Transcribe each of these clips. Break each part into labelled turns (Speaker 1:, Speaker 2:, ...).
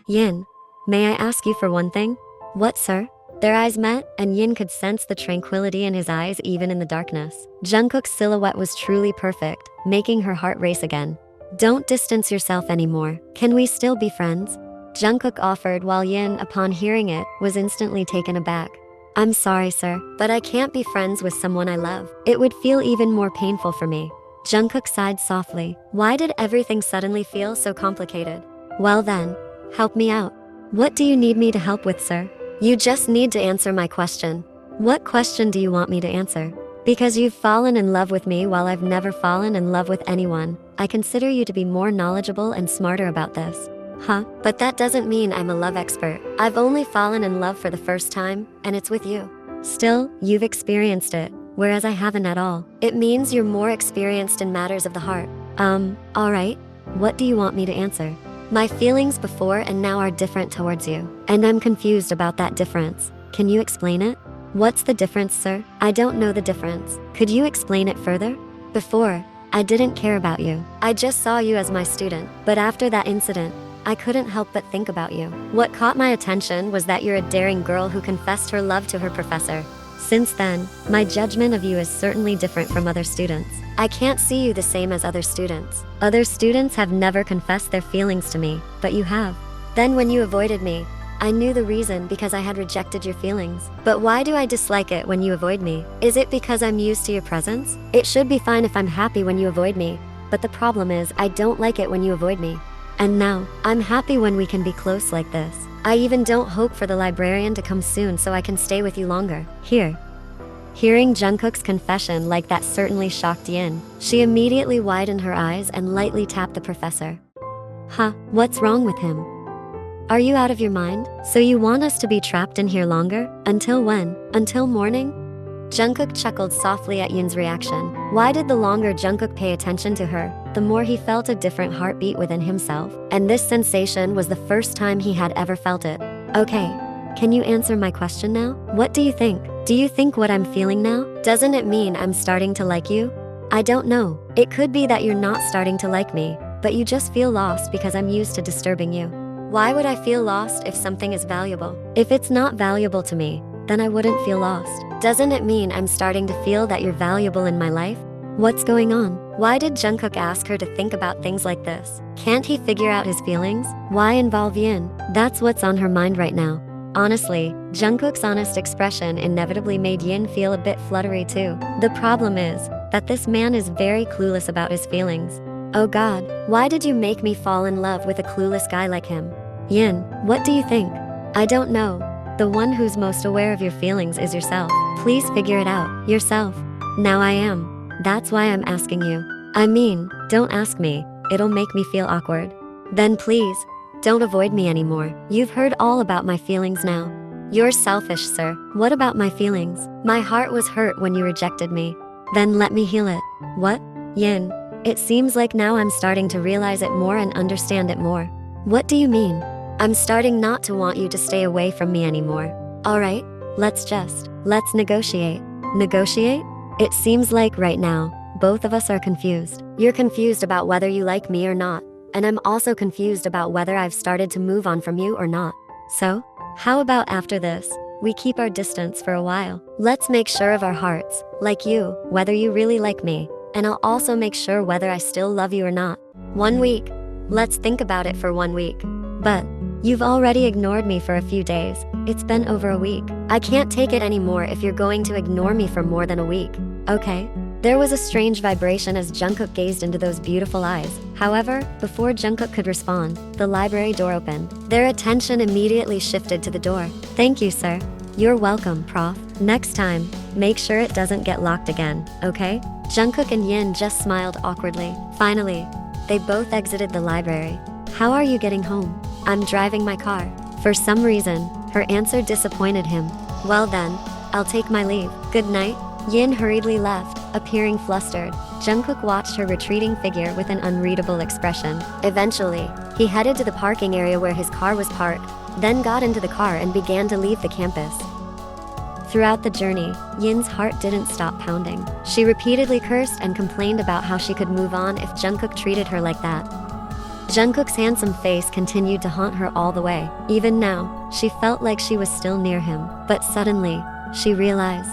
Speaker 1: Yin, may I ask you for one thing? What, sir? Their eyes met, and Yin could sense the tranquility in his eyes even in the darkness. Jungkook's silhouette was truly perfect, making her heart race again. Don't distance yourself anymore. Can we still be friends? Jungkook offered while Yin, upon hearing it, was instantly taken aback. I'm sorry, sir, but I can't be friends with someone I love. It would feel even more painful for me. Jungkook sighed softly. Why did everything suddenly feel so complicated? Well then, help me out. What do you need me to help with, sir? You just need to answer my question. What question do you want me to answer? Because you've fallen in love with me while I've never fallen in love with anyone, I consider you to be more knowledgeable and smarter about this. Huh? But that doesn't mean I'm a love expert. I've only fallen in love for the first time, and it's with you. Still, you've experienced it, whereas I haven't at all. It means you're more experienced in matters of the heart. Alright. What do you want me to answer? My feelings before and now are different towards you, and I'm confused about that difference. Can you explain it? What's the difference, sir? I don't know the difference. Could you explain it further? Before, I didn't care about you. I just saw you as my student. But after that incident, I couldn't help but think about you. What caught my attention was that you're a daring girl who confessed her love to her professor. Since then, my judgment of you is certainly different from other students. I can't see you the same as other students. Other students have never confessed their feelings to me, but you have. Then when you avoided me, I knew the reason because I had rejected your feelings. But why do I dislike it when you avoid me? Is it because I'm used to your presence? It should be fine if I'm happy when you avoid me, but the problem is I don't like it when you avoid me. And now, I'm happy when we can be close like this. I even don't hope for the librarian to come soon so I can stay with you longer. Here. Hearing Jungkook's confession like that certainly shocked Yin. She immediately widened her eyes and lightly tapped the professor. Huh, what's wrong with him? Are you out of your mind? So you want us to be trapped in here longer? Until when? Until morning? Jungkook chuckled softly at Yin's reaction. Why did the longer Jungkook pay attention to her, the more he felt a different heartbeat within himself, and this sensation was the first time he had ever felt it. Okay, can you answer my question now? What do you think? Do you think what I'm feeling now? Doesn't it mean I'm starting to like you? I don't know. It could be that you're not starting to like me, but you just feel lost because I'm used to disturbing you. Why would I feel lost if something is valuable? If it's not valuable to me, then I wouldn't feel lost. Doesn't it mean I'm starting to feel that you're valuable in my life? What's going on? Why did Jungkook ask her to think about things like this? Can't he figure out his feelings? Why involve Yin? That's what's on her mind right now. Honestly, Jungkook's honest expression inevitably made Yin feel a bit fluttery too. The problem is that this man is very clueless about his feelings. Oh God, why did you make me fall in love with a clueless guy like him? Yin, what do you think? I don't know. The one who's most aware of your feelings is yourself. Please figure it out, yourself. Now I am. That's why I'm asking you. I mean, don't ask me. It'll make me feel awkward. Then please, don't avoid me anymore. You've heard all about my feelings now. You're selfish, sir. What about my feelings? My heart was hurt when you rejected me. Then let me heal it. What? Yin, it seems like now I'm starting to realize it more and understand it more. What do you mean? I'm starting not to want you to stay away from me anymore. Alright, let's negotiate. Negotiate? It seems like right now, both of us are confused. You're confused about whether you like me or not, and I'm also confused about whether I've started to move on from you or not. So, how about after this, we keep our distance for a while? Let's make sure of our hearts, like you, whether you really like me, and I'll also make sure whether I still love you or not. 1 week. Let's think about it for 1 week. But you've already ignored me for a few days. It's been over a week. I can't take it anymore if you're going to ignore me for more than a week. Okay? There was a strange vibration as Jungkook gazed into those beautiful eyes. However, before Jungkook could respond, the library door opened. Their attention immediately shifted to the door. Thank you, sir. You're welcome, Prof. Next time, make sure it doesn't get locked again, okay? Jungkook and Yin just smiled awkwardly. Finally, they both exited the library. How are you getting home? I'm driving my car. For some reason, her answer disappointed him. Well then, I'll take my leave. Good night. Yin hurriedly left, appearing flustered. Jungkook watched her retreating figure with an unreadable expression. Eventually, he headed to the parking area where his car was parked, then got into the car and began to leave the campus. Throughout the journey, Yin's heart didn't stop pounding. She repeatedly cursed and complained about how she could move on if Jungkook treated her like that. Jungkook's handsome face continued to haunt her all the way. Even now, she felt like she was still near him. But suddenly, she realized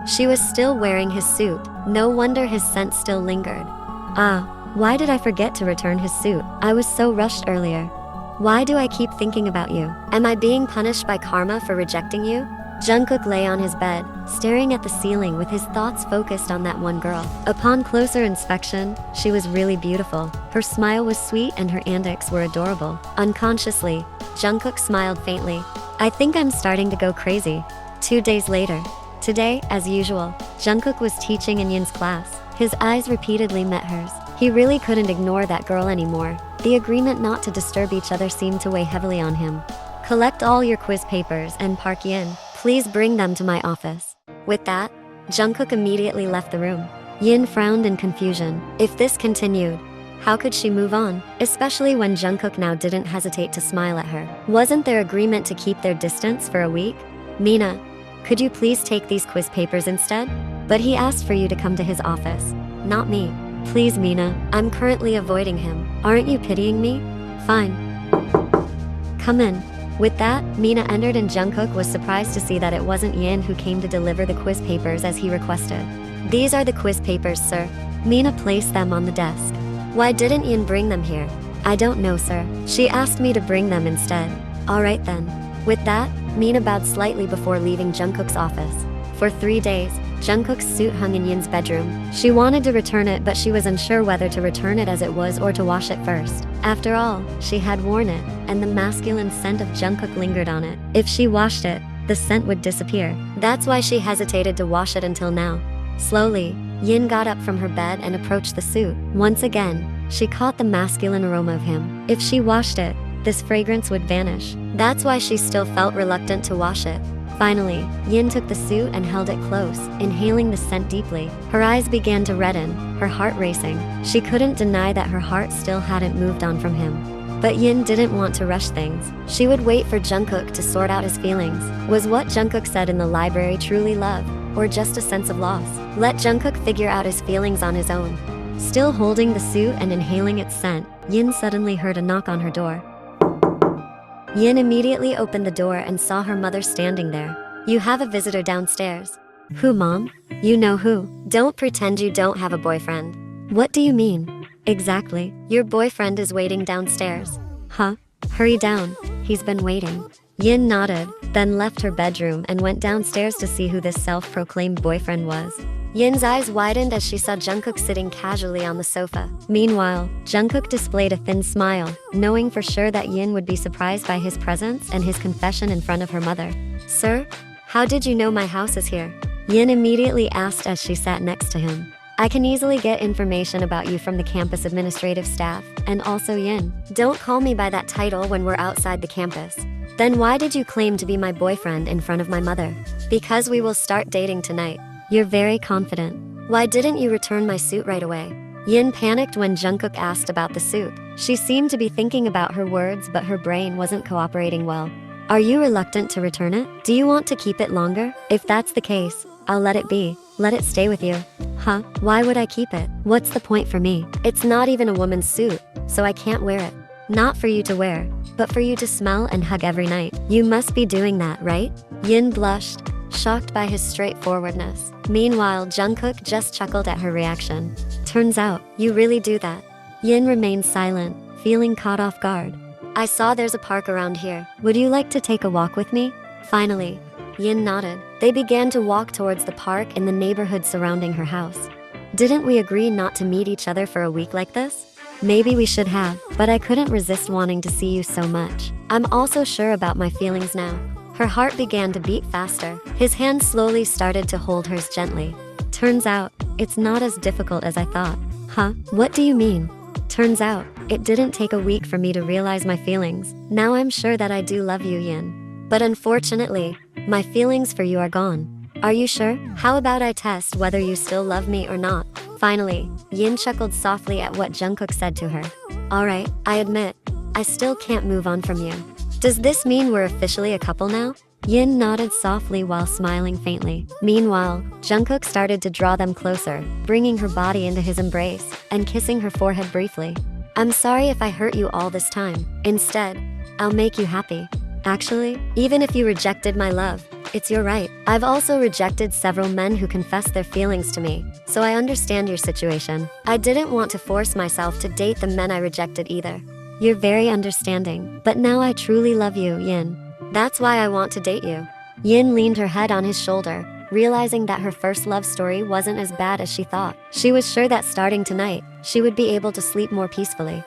Speaker 1: she was still wearing his suit. No wonder his scent still lingered. Why did I forget to return his suit? I was so rushed earlier. Why do I keep thinking about you? Am I being punished by karma for rejecting you? Jungkook lay on his bed, staring at the ceiling with his thoughts focused on that one girl. Upon closer inspection, she was really beautiful. Her smile was sweet and her antics were adorable. Unconsciously, Jungkook smiled faintly. I think I'm starting to go crazy. 2 days later. Today, as usual, Jungkook was teaching in Yin's class. His eyes repeatedly met hers. He really couldn't ignore that girl anymore. The agreement not to disturb each other seemed to weigh heavily on him. Collect all your quiz papers and Park Yin. Please bring them to my office. With that, Jungkook immediately left the room. Yin frowned in confusion. If this continued, how could she move on? Especially when Jungkook now didn't hesitate to smile at her. Wasn't there agreement to keep their distance for a week? Mina, could you please take these quiz papers instead? But he asked for you to come to his office, not me. Please, Mina, I'm currently avoiding him. Aren't you pitying me? Fine. Come in. With that, Mina entered and Jungkook was surprised to see that it wasn't Yin who came to deliver the quiz papers as he requested. These are the quiz papers, sir. Mina placed them on the desk. Why didn't Yin bring them here? I don't know, sir. She asked me to bring them instead. Alright then. With that, Mina bowed slightly before leaving Jungkook's office. For 3 days, Jungkook's suit hung in Yin's bedroom. She wanted to return it, but she was unsure whether to return it as it was or to wash it first. After all, she had worn it, and the masculine scent of Jungkook lingered on it. If she washed it, the scent would disappear. That's why she hesitated to wash it until now. Slowly, Yin got up from her bed and approached the suit. Once again, she caught the masculine aroma of him. If she washed it, this fragrance would vanish. That's why she still felt reluctant to wash it. Finally, Yin took the suit and held it close, inhaling the scent deeply. Her eyes began to redden, her heart racing. She couldn't deny that her heart still hadn't moved on from him. But Yin didn't want to rush things. She would wait for Jungkook to sort out his feelings. Was what Jungkook said in the library truly love, or just a sense of loss? Let Jungkook figure out his feelings on his own. Still holding the suit and inhaling its scent, Yin suddenly heard a knock on her door. Yin immediately opened the door and saw her mother standing there. You have a visitor downstairs. Who, Mom? You know who. Don't pretend you don't have a boyfriend. What do you mean? Exactly. Your boyfriend is waiting downstairs. Huh? Hurry down. He's been waiting. Yin nodded, then left her bedroom and went downstairs to see who this self-proclaimed boyfriend was. Yin's eyes widened as she saw Jungkook sitting casually on the sofa. Meanwhile, Jungkook displayed a thin smile, knowing for sure that Yin would be surprised by his presence and his confession in front of her mother. Sir, how did you know my house is here? Yin immediately asked as she sat next to him. I can easily get information about you from the campus administrative staff, and also Yin. Don't call me by that title when we're outside the campus. Then why did you claim to be my boyfriend in front of my mother? Because we will start dating tonight. You're very confident. Why didn't you return my suit right away? Yin panicked when Jungkook asked about the suit. She seemed to be thinking about her words, but her brain wasn't cooperating well. Are you reluctant to return it? Do you want to keep it longer? If that's the case, I'll let it be. Let it stay with you. Huh? Why would I keep it? What's the point for me? It's not even a woman's suit, so I can't wear it. Not for you to wear, but for you to smell and hug every night. You must be doing that, right? Yin blushed, shocked by his straightforwardness. Meanwhile, Jungkook just chuckled at her reaction. Turns out, you really do that. Yin remained silent, feeling caught off guard. I saw there's a park around here. Would you like to take a walk with me? Finally, Yin nodded. They began to walk towards the park in the neighborhood surrounding her house. Didn't we agree not to meet each other for a week like this? Maybe we should have, but I couldn't resist wanting to see you so much. I'm also sure about my feelings now. Her heart began to beat faster. His hand slowly started to hold hers gently. Turns out, it's not as difficult as I thought. Huh? What do you mean? Turns out, it didn't take a week for me to realize my feelings. Now I'm sure that I do love you, Yin. But unfortunately, my feelings for you are gone. Are you sure? How about I test whether you still love me or not? Finally, Yin chuckled softly at what Jungkook said to her. Alright, I admit, I still can't move on from you. Does this mean we're officially a couple now? Yin nodded softly while smiling faintly. Meanwhile, Jungkook started to draw them closer, bringing her body into his embrace and kissing her forehead briefly. I'm sorry if I hurt you all this time. Instead, I'll make you happy. Actually, even if you rejected my love, it's your right. I've also rejected several men who confessed their feelings to me, so I understand your situation. I didn't want to force myself to date the men I rejected either. You're very understanding, but now I truly love you, Yin. That's why I want to date you. Yin leaned her head on his shoulder, realizing that her first love story wasn't as bad as she thought. She was sure that starting tonight, she would be able to sleep more peacefully.